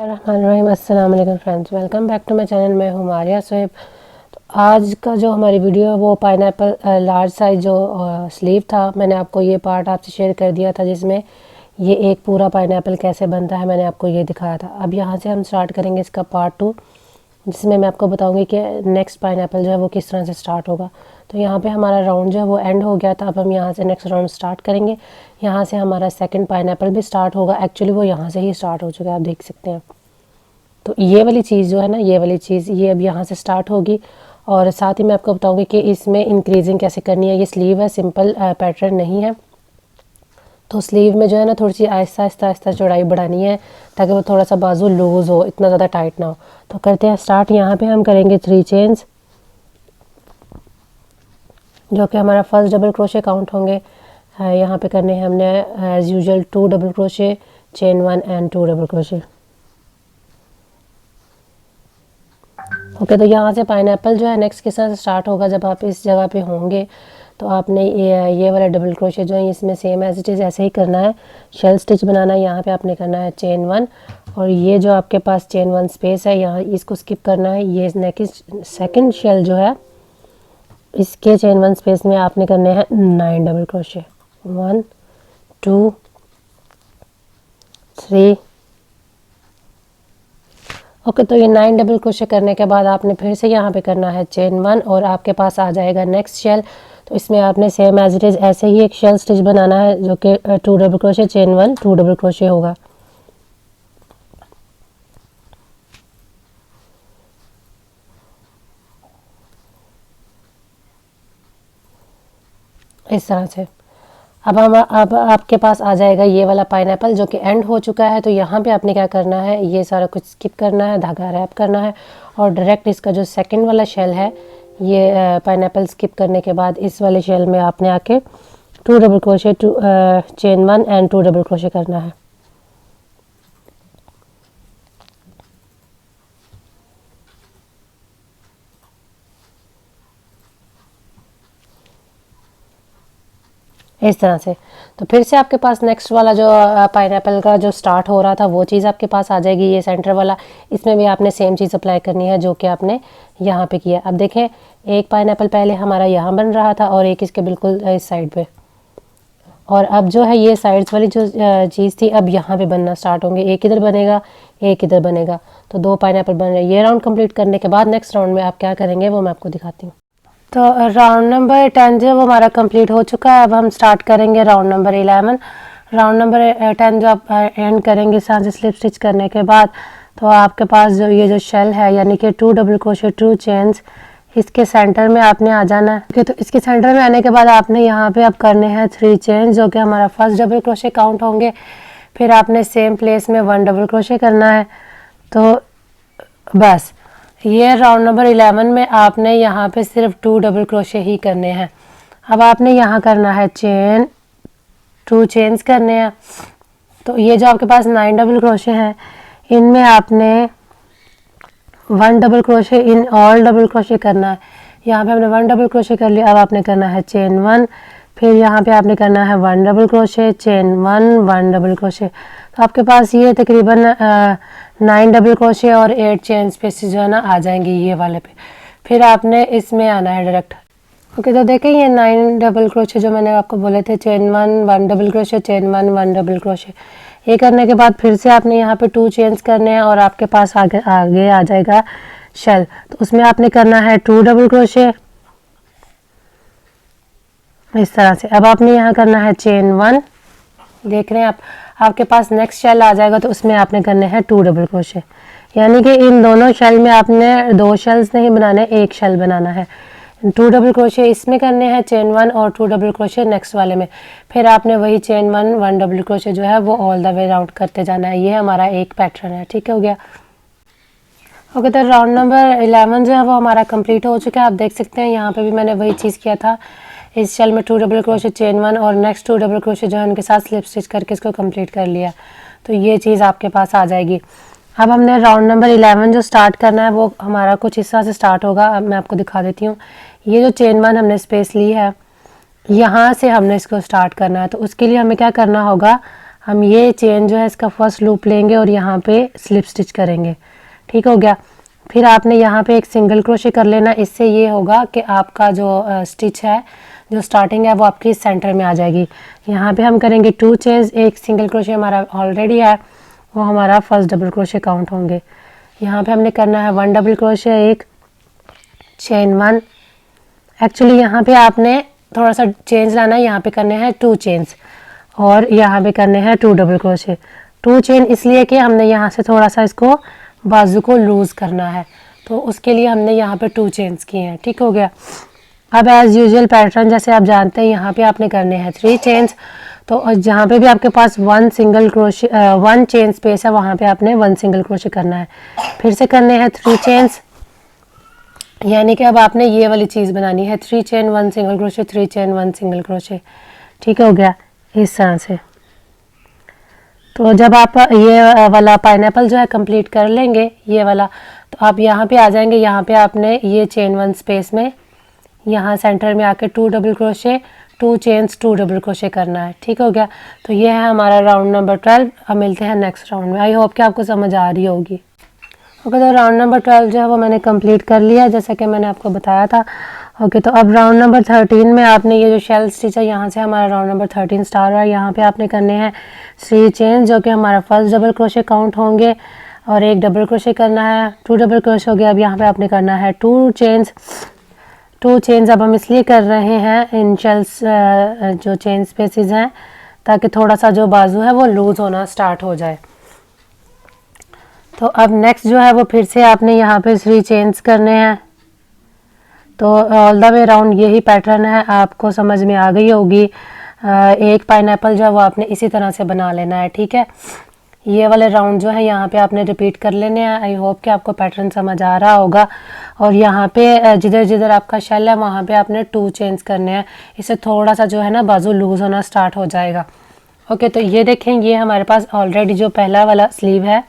अस्सलाम वालेकुम friends, welcome back to my channel. मैं हूँ मारिया सुहैब। तो आज का जो हमारी वीडियो है वो पाइनएप्पल लार्ज साइज जो स्लीव था, मैंने आपको ये पार्ट आपसे शेयर कर दिया था जिसमें ये एक पूरा पाइनएप्पल कैसे बनता है मैंने आपको ये दिखाया था। अब यहाँ से हम स्टार्ट करेंगे इसका पार्ट 2, जिसमें मैं आपको बताऊंगी कि नेक्स्ट पाइनएप्पल जो है वो किस तरह से स्टार्ट होगा। तो यहाँ पे हमारा राउंड जो है वो एंड हो गया था। अब हम यहाँ से नेक्स्ट राउंड स्टार्ट करेंगे। यहाँ से हमारा सेकंड पाइनएप्पल भी स्टार्ट होगा। एक्चुअली वो यहाँ से ही स्टार्ट हो चुका है, आप देख सकते हैं। तो ये वाली चीज़ जो है ना, ये वाली चीज़ ये अब यहाँ से स्टार्ट होगी। और साथ ही मैं आपको बताऊंगी कि इसमें इंक्रीजिंग कैसे करनी है। ये स्लीव है, सिंपल पैटर्न नहीं है। तो स्लीव में जो है ना थोड़ी सी आहिस्ता आहिस्ता आहिस्ता चौड़ाई बढ़ानी है ताकि वो थोड़ा सा बाजू लूज़ हो, इतना ज़्यादा टाइट ना हो। तो करते हैं स्टार्ट। यहाँ पे हम करेंगे 3 चेन्स, जो कि हमारा फर्स्ट डबल क्रोशे काउंट होंगे। यहाँ पे करने हैं हमने as usual 2 double crochet, chain 1 and 2 double crochet. Okay, तो यहाँ से पाइनएप्पल जो है नेक्स्ट किस तरह से स्टार्ट होगा। जब आप इस जगह पे होंगे तो आपने ये वाला डबल क्रोशे जो है इसमें सेम एज इट इज़ ऐसे ही करना है, शेल स्टिच बनाना है। यहाँ पे आपने करना है चेन 1 और ये जो आपके पास चेन 1 स्पेस है यहाँ इसको स्किप करना है। ये नेक्स्ट सेकंड शेल जो है इसके चेन 1 स्पेस में आपने करने हैं 9 डबल क्रोशे, 1 2 3। ओके, तो ये 9 डबल क्रोशे करने के बाद आपने फिर से यहाँ पे करना है चेन 1 और आपके पास आ जाएगा नेक्स्ट शेल। तो इसमें आपने सेम एज इट इज़ ऐसे ही एक शेल स्टिच बनाना है जो कि 2 double crochet, chain 1, 2 double crochet होगा। इस तरह से अब आपके पास आ जाएगा ये वाला पाइनएप्पल जो कि एंड हो चुका है। तो यहाँ पे आपने क्या करना है, ये सारा कुछ स्किप करना है, धागा रैप करना है और डायरेक्ट इसका जो सेकंड वाला शेल है ये पाइनएप्पल स्किप करने के बाद इस वाले शेल में आपने आके 2 double crochet, chain 1 and 2 double crochet करना है। इस तरह से। तो फिर से आपके पास नेक्स्ट वाला जो पाइनएप्पल का जो स्टार्ट हो रहा था वो चीज़ आपके पास आ जाएगी, ये सेंटर वाला। इसमें भी आपने सेम चीज़ अप्लाई करनी है जो कि आपने यहाँ पे किया। अब देखें, एक पाइनएप्पल पहले हमारा यहाँ बन रहा था और एक इसके बिल्कुल इस साइड पे, और अब जो है ये साइड्स वाली जो चीज़ थी अब यहाँ पे बनना स्टार्ट होंगे। एक इधर बनेगा, एक इधर बनेगा, तो 2 पाइनएप्पल बन रहे हैं। ये राउंड कंप्लीट करने के बाद नेक्स्ट राउंड में आप क्या करेंगे वो मैं आपको दिखाती हूँ। तो राउंड नंबर 10 जो है वो हमारा कंप्लीट हो चुका है। अब हम स्टार्ट करेंगे राउंड नंबर 11। राउंड नंबर 10 जो आप एंड करेंगे इस तरह से स्लिप स्टिच करने के बाद, तो आपके पास जो ये जो शेल है यानी कि 2 डबल क्रोशे, 2 चेन्स, इसके सेंटर में आपने आ जाना है। तो इसके सेंटर में आने के बाद आपने यहाँ पे अब करने हैं 3 चेन्स जो कि हमारा फर्स्ट डबल क्रोशे काउंट होंगे। फिर आपने सेम प्लेस में 1 डबल क्रोशे करना है। तो बस ये राउंड नंबर 11 में आपने यहाँ पे सिर्फ 2 डबल क्रोशे ही करने हैं। अब आपने यहाँ करना है चेन, 2 चेन्स करने हैं। तो ये जो आपके पास 9 डबल क्रोशे हैं इनमें आपने 1 double crochet in all double crochet करना है। यहाँ पे हमने 1 डबल क्रोशे कर लिया। अब आपने करना है चेन 1, फिर यहाँ पे आपने करना है 1 double crochet, chain 1, 1 double crochet. तो आपके पास ये तकरीबन 9 डबल क्रोशे और 8 चेन स्पेसेस जो है ना आ जाएंगे ये वाले पे। फिर आपने इसमें आना है डायरेक्ट। ओके, तो देखें ये 9 डबल क्रोशे जो मैंने आपको बोले थे, chain 1, 1 double crochet, chain 1, 1 double crochet. ये करने के बाद फिर से आपने यहाँ पे 2 चेन्स करने हैं और आपके पास आगे आ जाएगा शेल। तो उसमें आपने करना है 2 डबल क्रोशे इस तरह से। अब आपने यहाँ करना है चेन 1, देख रहे हैं आप, आपके पास नेक्स्ट शेल आ जाएगा तो उसमें आपने करने हैं 2 डबल क्रोशे। यानी कि इन दोनों शेल में आपने 2 शेल्स नहीं बनाने, एक शेल बनाना है। 2 डबल क्रोशे इसमें करने हैं चेन 1 और 2 डबल क्रोशे नेक्स्ट वाले में। फिर आपने वही चेन 1, 1 डबल क्रोशे जो है वो ऑल द वे राउंड करते जाना है। ये हमारा एक पैटर्न है, ठीक हो गया। ओके, तो राउंड नंबर 11 जो है वो हमारा कंप्लीट हो चुका है। आप देख सकते हैं यहाँ पे भी मैंने वही चीज़ किया था। इस शेल में 2 डबल क्रोशे, चेन 1 और नेक्स्ट 2 डबल क्रोशे जो है उनके साथ स्लिप स्टिच करके इसको कंप्लीट कर लिया। तो ये चीज़ आपके पास आ जाएगी। अब हमने राउंड नंबर 11 जो स्टार्ट करना है वो हमारा कुछ इस तरह से स्टार्ट होगा। अब मैं आपको दिखा देती हूँ। ये जो चेन 1 हमने स्पेस ली है यहाँ से हमने इसको स्टार्ट करना है। तो उसके लिए हमें क्या करना होगा, हम ये चेन जो है इसका फर्स्ट लूप लेंगे और यहाँ पे स्लिप स्टिच करेंगे। ठीक हो गया। फिर आपने यहाँ पे एक सिंगल क्रोशे कर लेना। इससे ये होगा कि आपका जो स्टिच है, जो स्टार्टिंग है वो आपकी सेंटर में आ जाएगी। यहाँ पे हम करेंगे 2 चेन्स, एक सिंगल क्रोशे हमारा ऑलरेडी है, वो हमारा फर्स्ट डबल क्रोशे काउंट होंगे। यहाँ पे हमने करना है 1 डबल क्रोशे, एक चेन 1। एक्चुअली यहाँ पे आपने थोड़ा सा चेंज लाना है, यहाँ पे करने हैं 2 चेन्स और यहाँ पे करने हैं 2 डबल क्रोशे। 2 चेन इसलिए कि हमने यहाँ से थोड़ा सा इसको बाजू को लूज़ करना है, तो उसके लिए हमने यहाँ पे 2 चेन्स किए हैं। ठीक हो गया। अब एज़ यूजुअल पैटर्न जैसे आप जानते हैं, यहाँ पे आपने करने हैं 3 चेन्स। तो जहाँ पे भी आपके पास 1 सिंगल क्रोशे 1 चेन स्पेस है, वहाँ पे आपने 1 सिंगल क्रोशे करना है। फिर से करने हैं 3 चेन्स, यानी कि अब आपने ये वाली चीज़ बनानी है 3 chain 1 single crochet, 3 chain 1 single crochet. ठीक हो गया इस तरह से। तो जब आप ये वाला पाइनएप्पल जो है कंप्लीट कर लेंगे ये वाला, तो आप यहाँ पे आ जाएंगे। यहाँ पे आपने ये चेन 1 स्पेस में यहाँ सेंटर में आके 2 double crochet, 2 chains 2 double crochet करना है। ठीक हो गया। तो ये है हमारा राउंड नंबर 12। अब मिलते हैं नेक्स्ट राउंड में। आई होप कि आपको समझ आ रही होगी। ओके, तो राउंड नंबर 12 जो है वो मैंने कंप्लीट कर लिया जैसा कि मैंने आपको बताया था। ओके, तो अब राउंड नंबर 13 में आपने ये जो शेल स्टिच है, यहाँ से हमारा राउंड नंबर 13 स्टार्ट हुआ है। यहाँ पे आपने करने हैं 3 चेन, जो कि हमारा फर्स्ट डबल क्रोशे काउंट होंगे, और एक डबल क्रोशे करना है। 2 डबल क्रोशे हो गया। अब यहाँ पे आपने करना है 2 चेन्स। 2 चेन्स अब हम इसलिए कर रहे हैं इन शेल्स जो चेन स्पेसिस हैं, ताकि थोड़ा सा जो बाजू है वो लूज़ होना स्टार्ट हो जाए। तो अब नेक्स्ट जो है वो फिर से आपने यहाँ पे 3 चेन्स करने हैं। तो ऑल द वे राउंड यही पैटर्न है, आपको समझ में आ गई होगी। एक पाइनएप्पल जो है वो आपने इसी तरह से बना लेना है। ठीक है, ये वाले राउंड जो है यहाँ पे आपने रिपीट कर लेने हैं। आई होप कि आपको पैटर्न समझ आ रहा होगा। और यहाँ पे जिधर जिधर आपका शेल है वहाँ पे आपने 2 चेन्स करने हैं। इससे थोड़ा सा जो है ना बाजू लूज़ होना स्टार्ट हो जाएगा। ओके, तो ये देखें, ये हमारे पास ऑलरेडी जो पहला वाला स्लीव है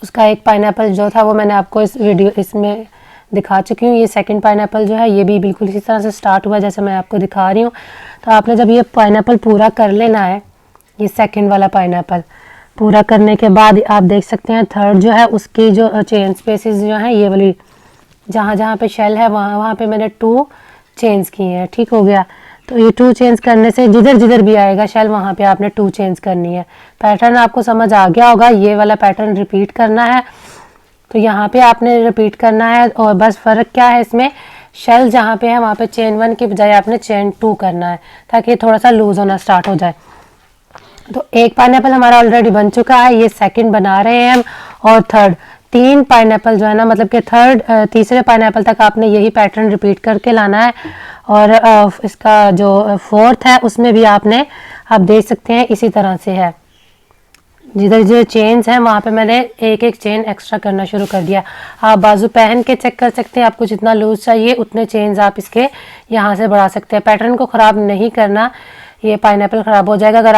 उसका एक पाइनएप्पल जो था वो मैंने आपको इस वीडियो इसमें दिखा चुकी हूँ। ये सेकंड पाइनएप्पल जो है ये भी बिल्कुल इसी तरह से स्टार्ट हुआ जैसे मैं आपको दिखा रही हूँ। तो आपने जब ये पाइनएप्पल पूरा कर लेना है, ये सेकंड वाला पाइनएप्पल पूरा करने के बाद आप देख सकते हैं थर्ड जो है उसकी जो चेन स्पेसिस जो है, ये वाली जहाँ जहाँ पे शेल है वहाँ वहाँ पे मैंने 2 चेन्स किए हैं। ठीक हो गया। तो ये 2 चेन्स करने से जिधर जिधर भी आएगा शेल वहाँ पे आपने 2 चेन्स करनी है। पैटर्न आपको समझ आ गया होगा। ये वाला पैटर्न रिपीट करना है, तो यहाँ पे आपने रिपीट करना है। और बस फ़र्क क्या है इसमें, शेल जहाँ पे है वहाँ पे चेन 1 की बजाय आपने चेन 2 करना है, ताकि थोड़ा सा लूज़ होना स्टार्ट हो जाए। तो एक पाइनएप्पल हमारा ऑलरेडी बन चुका है, ये सेकंड बना रहे हैं हम, और थर्ड 3 पाइनएप्पल जो है ना, मतलब कि तीसरे पाइनएप्पल तक आपने यही पैटर्न रिपीट करके लाना है। और इसका जो फोर्थ है उसमें भी आपने, आप देख सकते हैं इसी तरह से है। जिधर जो चेन्स हैं वहाँ पे मैंने एक एक चेन एक्स्ट्रा करना शुरू कर दिया। आप बाजू पहन के चेक कर सकते हैं, आपको जितना लूज चाहिए उतने चेन्स आप इसके यहाँ से बढ़ा सकते हैं। पैटर्न को ख़राब नहीं करना, ये पाइनएप्पल ख़राब हो जाएगा अगर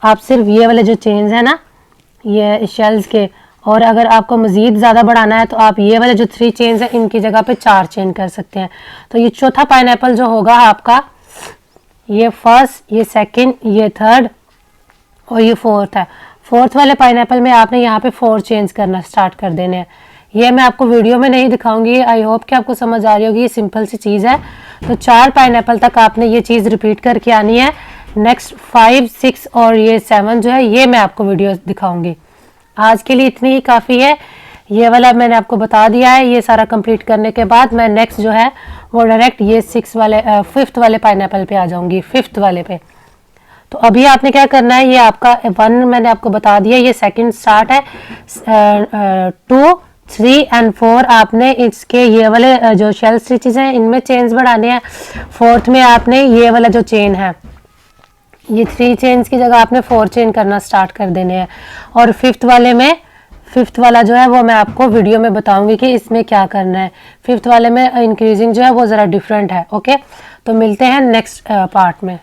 आप सिर्फ ये वाले जो चेन्स हैं ना ये शेल्स के, और अगर आपको मज़ीद ज़्यादा बढ़ाना है तो आप ये वाले जो 3 चेन्स हैं इनकी जगह पे 4 चेन कर सकते हैं। तो ये चौथा पाइनएप्पल जो होगा आपका, ये फर्स्ट, ये सेकंड, ये थर्ड और ये फोर्थ है। फोर्थ वाले पाइनएप्पल में आपने यहाँ पे 4 चेन्स करना स्टार्ट कर देने हैं। ये मैं आपको वीडियो में नहीं दिखाऊंगी, आई होप कि आपको समझ आ रही होगी। ये सिंपल सी चीज़ है। तो 4 पाइनएप्पल तक आपने ये चीज़ रिपीट करके आनी है। नेक्स्ट 5, 6 और ये 7 जो है ये मैं आपको वीडियो दिखाऊंगी। आज के लिए इतनी ही काफ़ी है। ये वाला मैंने आपको बता दिया है। ये सारा कंप्लीट करने के बाद मैं नेक्स्ट जो है वो डायरेक्ट ये 5th वाले पाइनएप्पल पे आ जाऊंगी, 5th वाले पे। तो अभी आपने क्या करना है, ये आपका 1 मैंने आपको बता दिया, ये सेकंड स्टार्ट है। 2, 3 और 4 आपने इसके ये वाले जो शेल स्टिचेस हैं इनमें चेन्स बढ़ाने हैं। फोर्थ में आपने ये वाला जो चेन है, ये 3 चेन्स की जगह आपने 4 चेन करना स्टार्ट कर देने हैं। और 5th वाले में, 5th वाला जो है वो मैं आपको वीडियो में बताऊंगी कि इसमें क्या करना है। 5th वाले में इंक्रीजिंग जो है वो ज़रा डिफरेंट है। ओके, तो मिलते हैं नेक्स्ट पार्ट में।